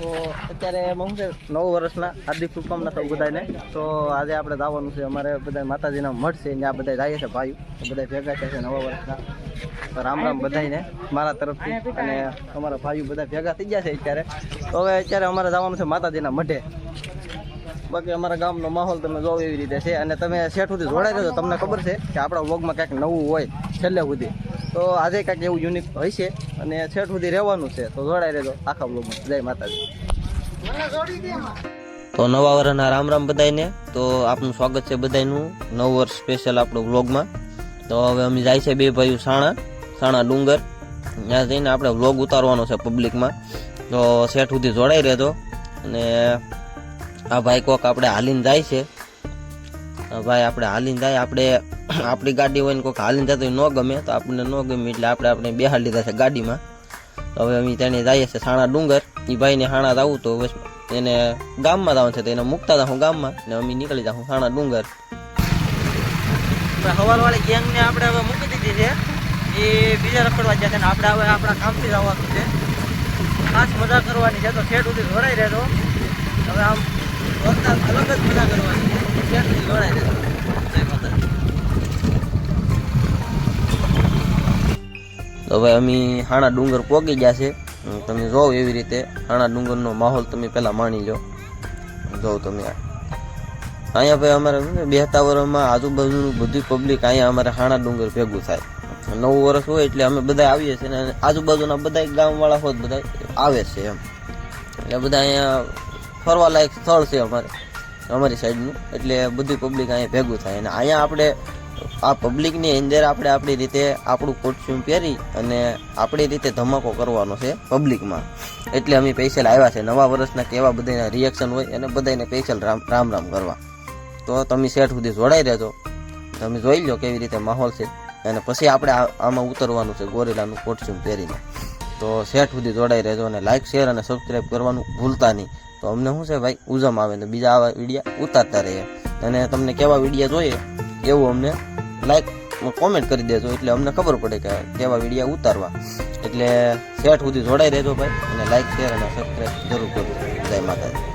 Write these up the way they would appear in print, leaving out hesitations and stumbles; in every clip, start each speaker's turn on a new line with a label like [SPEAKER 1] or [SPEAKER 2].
[SPEAKER 1] તો અત્યારે એમાં શું છે, નવ વર્ષના હાર્દિક શુભકામના સૌ બધાને. તો આજે આપણે જવાનું છે, અમારે બધા માતાજીના મઠ છે, ત્યાં બધા જઈએ છે ભાઈ, બધા ભેગા થયા છે નવા વર્ષના. તો રામ રામ બધાને મારા તરફથી, અને અમારા ભાઈઓ બધા ભેગા થઈ ગયા છે અત્યારે. તો હવે અત્યારે અમારે જવાનું છે માતાજીના મઢે. બાકી અમારા ગામનો માહોલ તમે જોવો એવી રીતે છે, અને તમે શેઠ સુધી જોડાઈ દેજો. તમને ખબર છે કે આપણા વ્લોગમાં કંઈક નવું હોય છેલ્લે સુધી, તો આજે કંઈક એવું યુનિક હોય છે, અને છેઠ સુધી રહેવાનું છે. તો જોડાઈ રહેજો આખા વ્લોગમાં. જય માતાજી.
[SPEAKER 2] તો નવા વર્ષના રામ રામ બધાને. તો આપનું સ્વાગત છે બધાનું નવ વર્ષ સ્પેશિયલ આપણું વ્લોગમાં. તો હવે અમે જાય છે બે ભાઈઓ સાણા ડુંગર, ત્યાં જઈને આપણે વ્લોગ ઉતારવાનો છે પબ્લિકમાં. તો સેટ સુધી જોડાઈ રહેજો. અને આ ભાઈ કોક આપણે હાલીને જાય છે. ભાઈ આપણે હાલીને જાય, આપણે આપણી ગાડી હોય ને કોઈક હાલીને જતો ન ગમે, તો આપણને ન ગમે એટલે આપણે બેહાડી લીધા છે ગાડીમાં. તો હવે અમે તેને જઈએ છીએ સાણા ડુંગર. એ ભાઈને સાણા જવું તો બસ એને ગામમાં જવાનું છે, તો એને મૂકતા જાઉં ગામમાં ને અમે નીકળી જાઉં સાણા ડુંગર.
[SPEAKER 1] હવારવાળી ગેંગને આપણે હવે મૂકી દીધી છે, એ બીજા રખડવા ગયા છે, ને આપણે હવે આપણા કામથી જ આવવાનું છે. ખાસ મજા કરવાની છે, તો શેઠ સુધી જોડાઈ રહેજો. હવે આમ અલગ જ મજા કરવાની છે, શેઠ સુધી જોડાઈ રહેજો. જય માતાજી.
[SPEAKER 2] તો હવે અમે હાણા ડુંગર પોગી ગયા છે. તમે જોવો એવી રીતે હાણા ડુંગરનો માહોલ તમે પહેલા માણી લો. જોવો તમે અહીંયા ભાઈ અમારે બેહતા વર્ષમાં આજુબાજુનું બધું પબ્લિક અહીંયા અમારે હાણા ડુંગર ભેગું થાય. નવું વર્ષ હોય એટલે અમે બધા આવીએ છીએ, અને આજુબાજુના બધા ગામવાળા હોય બધા આવે છે એમ. એટલે બધા અહીંયા ફરવા લાયક સ્થળ છે અમારી સાઈડનું, એટલે બધું પબ્લિક અહીંયા ભેગું થાય. અને અહીંયા આપણે આ પબ્લિકની અંદર આપણે આપણી રીતે આપણું કોસ્ટ્યુમ પહેરી અને આપણી રીતે ધમાકો કરવાનો છે પબ્લિકમાં. એટલે અમે સ્પેશિયલ આવ્યા છે નવા વર્ષના કેવા બધાના રિએક્શન હોય અને બધાને સ્પેશિયલ રામ રામ કરવા. તો તમે સેટ સુધી જોડાઈ રહેજો, તમે જોઈ લો કેવી રીતે માહોલ છે, અને પછી આપણે આમાં ઉતરવાનું છે ગોરીલાનું કોસ્ટ્યુમ પહેરીને. તો સેટ સુધી જોડાઈ રહેજો, અને લાઇક શેર અને સબસ્ક્રાઈબ કરવાનું ભૂલતા નહીં. તો અમને શું છે ભાઈ, ઉજમ આવે ને બીજા આવા વિડીયા ઉતારતા રહીએ. અને તમને કેવા વિડીયા જોઈએ એવું અમને લાઈક કોમેન્ટ કરી દેજો, એટલે અમને ખબર પડે કે કેવા વિડીયા ઉતારવા. એટલે સેટ સુધી જોડાઈ રહેજો ભાઈ, અને લાઈક શેર અને સબસ્ક્રાઈબ જરૂર કરજો. જય માતાજી.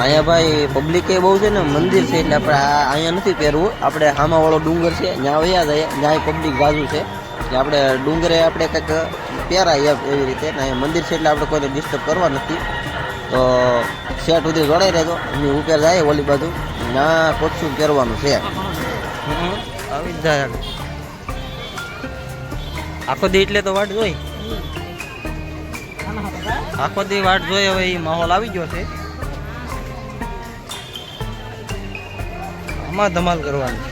[SPEAKER 2] અહીંયા ભાઈ પબ્લિક એ બહુ છે ને, મંદિર છે એટલે આપણે અહીંયા નથી પહેરવું. આપણે હામાવાળો ડુંગર છે ત્યાં વયા જાય, ત્યાં પબ્લિક બાજુ છે, આપણે ડુંગરે આપણે કંઈક પહેરાય એવી રીતે. અહીંયા મંદિર છે એટલે આપણે કોઈને ડિસ્ટર્બ કરવા નથી. તો સેટ સુધી જોડાઈ રહેજો. અમે ઉપર જાય ઓલી બાજુ, ત્યાં કોસ્ટ્યુમ પહેરવાનું છે.
[SPEAKER 1] આવી જ જાય આખો દી, એટલે તો વાટ જોઈ, આખો દી વાટ જોઈ. હવે એ માહોલ આવી ગયો છે, આમાં ધમાલ કરવાની.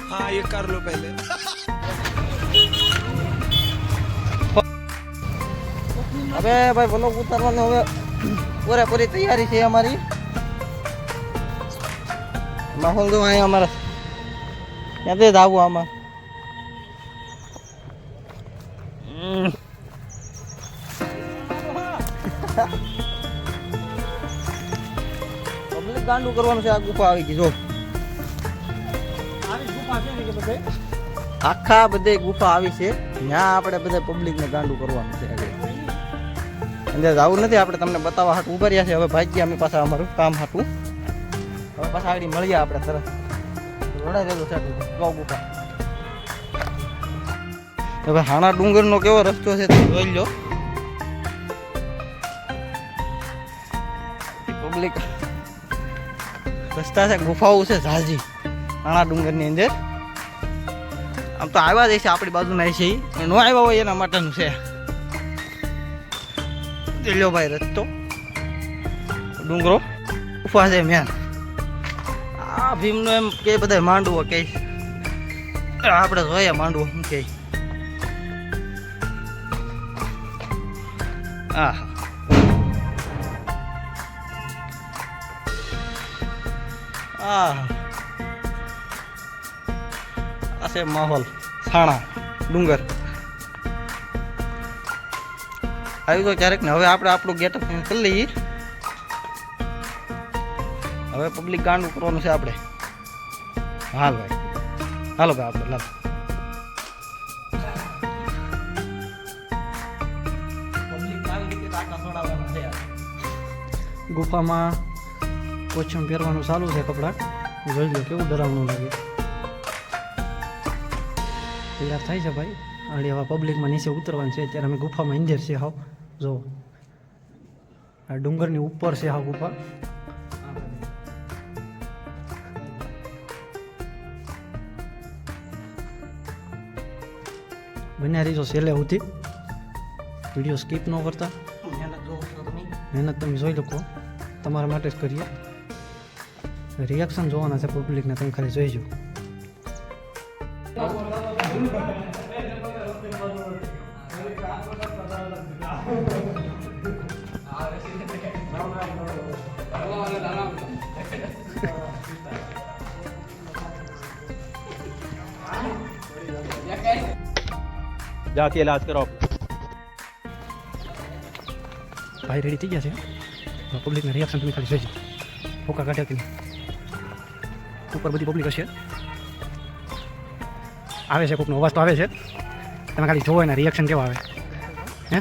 [SPEAKER 3] हाँ ये कर लो पहले.
[SPEAKER 1] હવે ભાઈ વ્લોગ ઉતારવાની હવે પૂરેપૂરી તૈયારી છે અમારી. માહોલ તો અહીંયા અમારા ત્યાંથી જ આવું આમાં. પબ્લિક ગાંડું કરવાનું છે. આ ગુફા આવી ગઈ જો, આખા બધે ગુફા આવી છે, ત્યાં આપણે બધા પબ્લિકને ગાંડું કરવાનું છે. અંદર આવું નથી, આપણે તમને બતાવવા હાટું ઉભા રહ્યા છે. હવે ભાગ્યા અમે પાછા અમારું કામ હાટું. હવે પાછા આગળ મળીએ આપણે તરત. જોડાઈ રહેલો છે ગુફા. હવે હાણા ડુંગરનો કેવો રસ્તો છે તે જોઈ લો. પબ્લિક રસ્તા છે, ગુફાઓ છે ઝાઝી હાણા ડુંગરની અંદર. આમ તો આવ્યા જ છે આપણી બાજુના છે, ન આવ્યા હોય એના માટેનું છે. લ્યો ભાઈ રસ્તો, ડુંગરો ગુફા છે મેન. આ ભીમનો એમ કે બધા માંડવો કે આપણે જોઈએ માંડવું શું કે આ છે માહોલ છાણા ડુંગર આવી ગયો ક્યારેક ને હવે આપણે આપણું ગેટઅપ કરી લઈએ હવે પબ્લિક ગાંડું કરવાનું છે આપણે હાલ ભાઈ હાલો ભાઈ આપણે લાલ ગુફામાં કોચમ પહેરવાનું ચાલુ છે કપડાં જોઈ લો કેવું ડરાવનું લાગે તૈયાર થાય છે ભાઈ અને હવે પબ્લિકમાં નીચે ઉતરવાનું છે અત્યારે અમે ગુફામાં અંદર છે હાવ જો આ ડુંગરની ઉપર છે હાવ ગુફા બન્યા રહીજો છેલ્લે સુધી વિડીયો સ્કીપ ન કરતા મહેનત તમે જોઈ લો તમારા માટે જ કરીએ રિએક્શન જોવાના છે પબ્લિકને તમે ખાલી જોઈજો
[SPEAKER 4] जाके इलाज करो
[SPEAKER 1] ભાઈ રેડી થઈ ગયા છે પબ્લિકના રિએક્શન તમે ખાલી જોઈજો ફોકા કાઢ્યા કે ઉપર બધી પબ્લિક હશે આવે છે કોઈકનો અવાજ તો આવે છે તમે ખાલી જોવો એના રિએક્શન કેવા આવે હે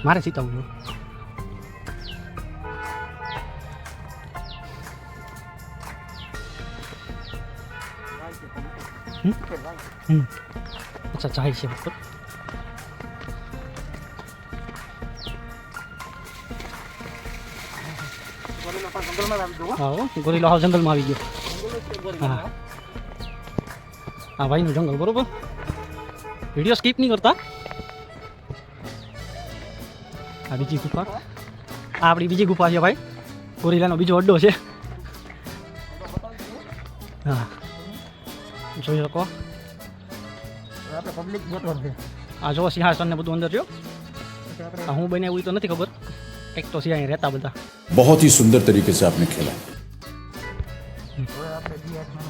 [SPEAKER 1] મારે સીતાવું છું અચ્છા જાય છે ઉપર હા ગોરીલો હાવ જંગલમાં આવી ગયો હા હા ભાઈનું જંગલ બરોબર વિડીયો સ્કીપ નહીં કરતા આ બીજી ગુફા આ આપણી બીજી ગુફા છે ભાઈ ગોરીલાનો બીજો અડ્ડો છે હા જોઈ શકો પબ્લિક આ જો સિંહાસન ને બધું અંદર જો હું બનાવ્યું તો નથી ખબર એક તો સિંહ અહીં રહેતા બધા
[SPEAKER 5] बहुत ही सुंदर तरीके से आपने खेला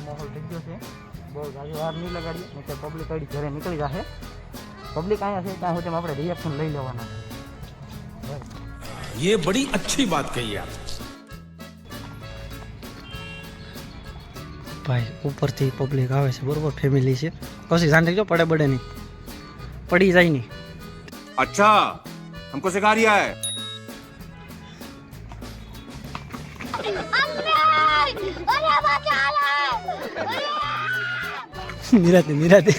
[SPEAKER 1] માહોલ થઈ ગયો છે બહુ ગાડી વાર નહીં લગાડીએ તો પબ્લિક આડી ઘરે નીકળી જશે પબ્લિક અહીંયા છે ત્યાં સુધી આપણે રિએક્શન લઈ લેવાના
[SPEAKER 5] ये बड़ी अच्छी बात कही आप
[SPEAKER 1] ભાઈ ઉપરથી પબ્લિક આવે છે બરોબર ફેમિલી છે પછી ધ્યાન રાખજો પડે બડે નહીં પડી જાય નહીં
[SPEAKER 5] अच्छा हमको सिखा रिया है
[SPEAKER 1] નિરાતે નિરાતે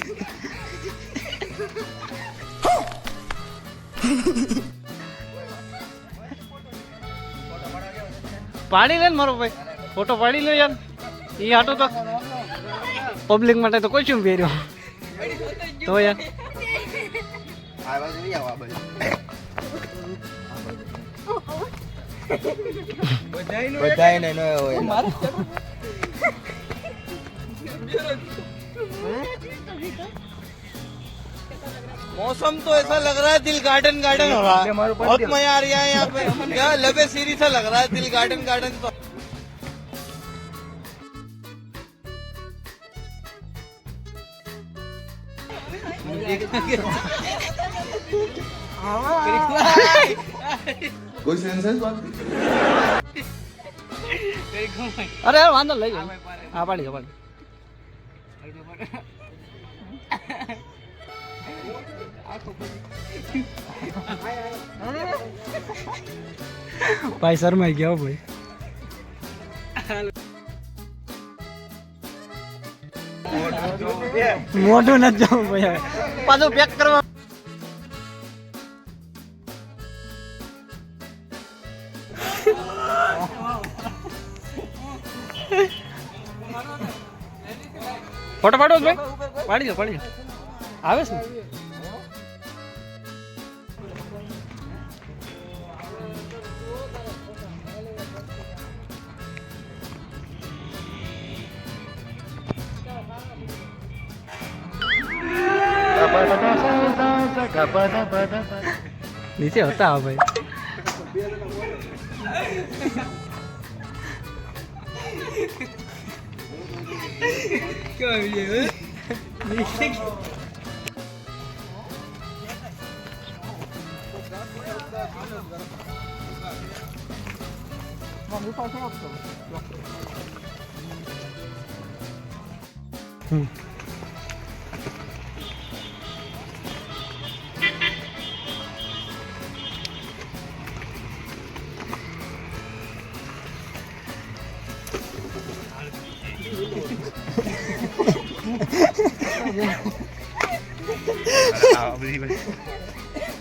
[SPEAKER 1] પાડી લે ને મારો ભાઈ ફોટો પાડી લો યાર એ હાટો તો પબ્લિક માટે તો કોઈ શું પહેર્યો તો યાર
[SPEAKER 2] બધાય ને ન હોય
[SPEAKER 3] मौसम तो ऐसा लग रहा है दिल गार्डन गार्डन हो रहा है बहुत मजा आ रहा है यहाँ पे यहाँ लबे सीरी सा लग रहा है दिल गार्डन गार्डन तो
[SPEAKER 5] कोई सेंसेस बात
[SPEAKER 1] અરે વાંધો લઈ જાઓ હા પાડી દો પાડી ભાઈ શરમાઈ ગયા ભાઈ મોઢું નથી જવું ભાઈ પાછું પેક કરવા ફોટો પાડો ભાઈ પાડી દો આવે છે ને
[SPEAKER 6] નીચે હતા ભાઈ.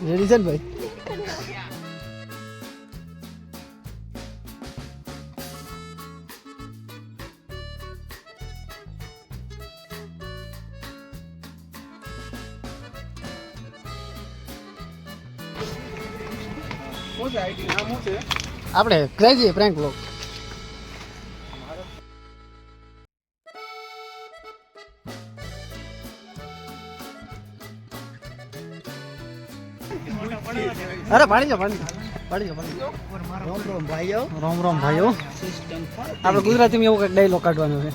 [SPEAKER 6] રેડી છે ને ભાઈ? આપણે ક્રેઝી પ્રેન્ક બ્લોગ. અરે પાડી જાઓ. રોમ રોમ ભાઈઓ. આપણે ગુજરાતીમાં એવું કંઈક ડાયલોગ કાઢવાનો છે.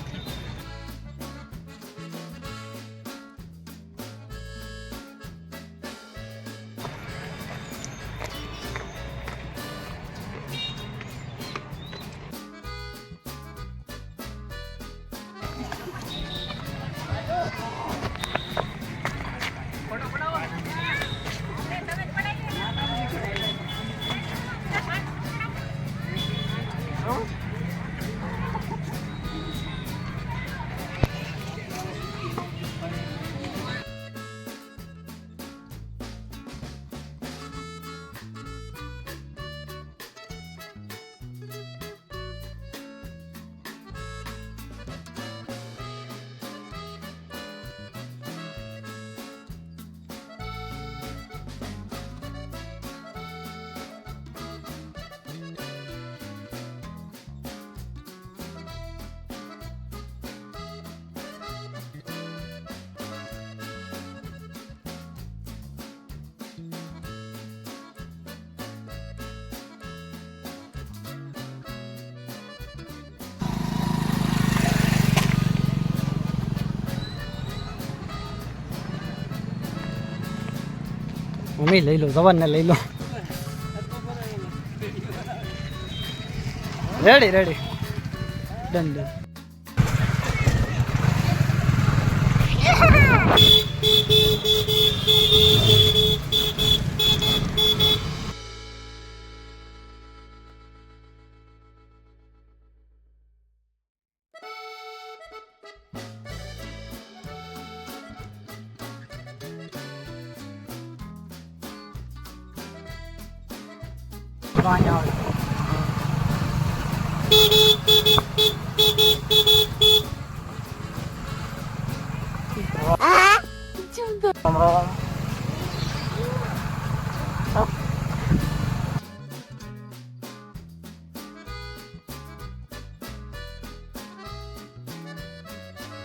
[SPEAKER 6] મમ્મી લઈ લો, જવાનને લઈ લો. Ready done done.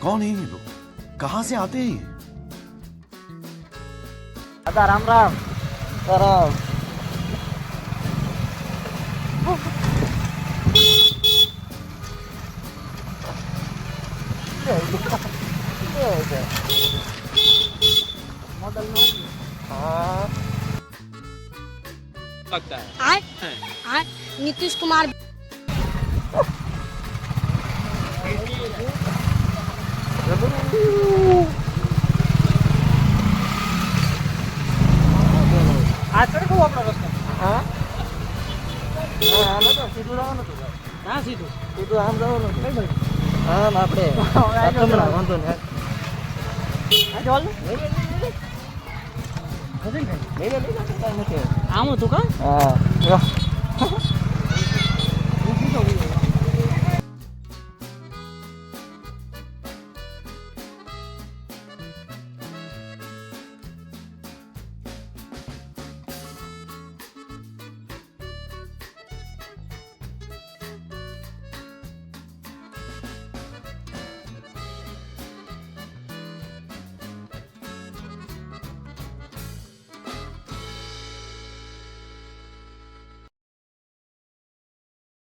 [SPEAKER 5] कौन है ये लोग, कहाँ से आते हैं ये?
[SPEAKER 6] દાદા રામ રામ.
[SPEAKER 2] રામ.
[SPEAKER 7] नीतीश कुमार
[SPEAKER 6] આ ચડકો આપણો રસ્તો.
[SPEAKER 2] હા હા, સીધું જવાનું હતું.
[SPEAKER 6] ના સીધું
[SPEAKER 2] સીધું આમ જવાનું
[SPEAKER 6] કઈ બાજુ?
[SPEAKER 2] આમ આપણે વાંધો ને
[SPEAKER 6] આ ચાલ આમ હતું કા?
[SPEAKER 2] હા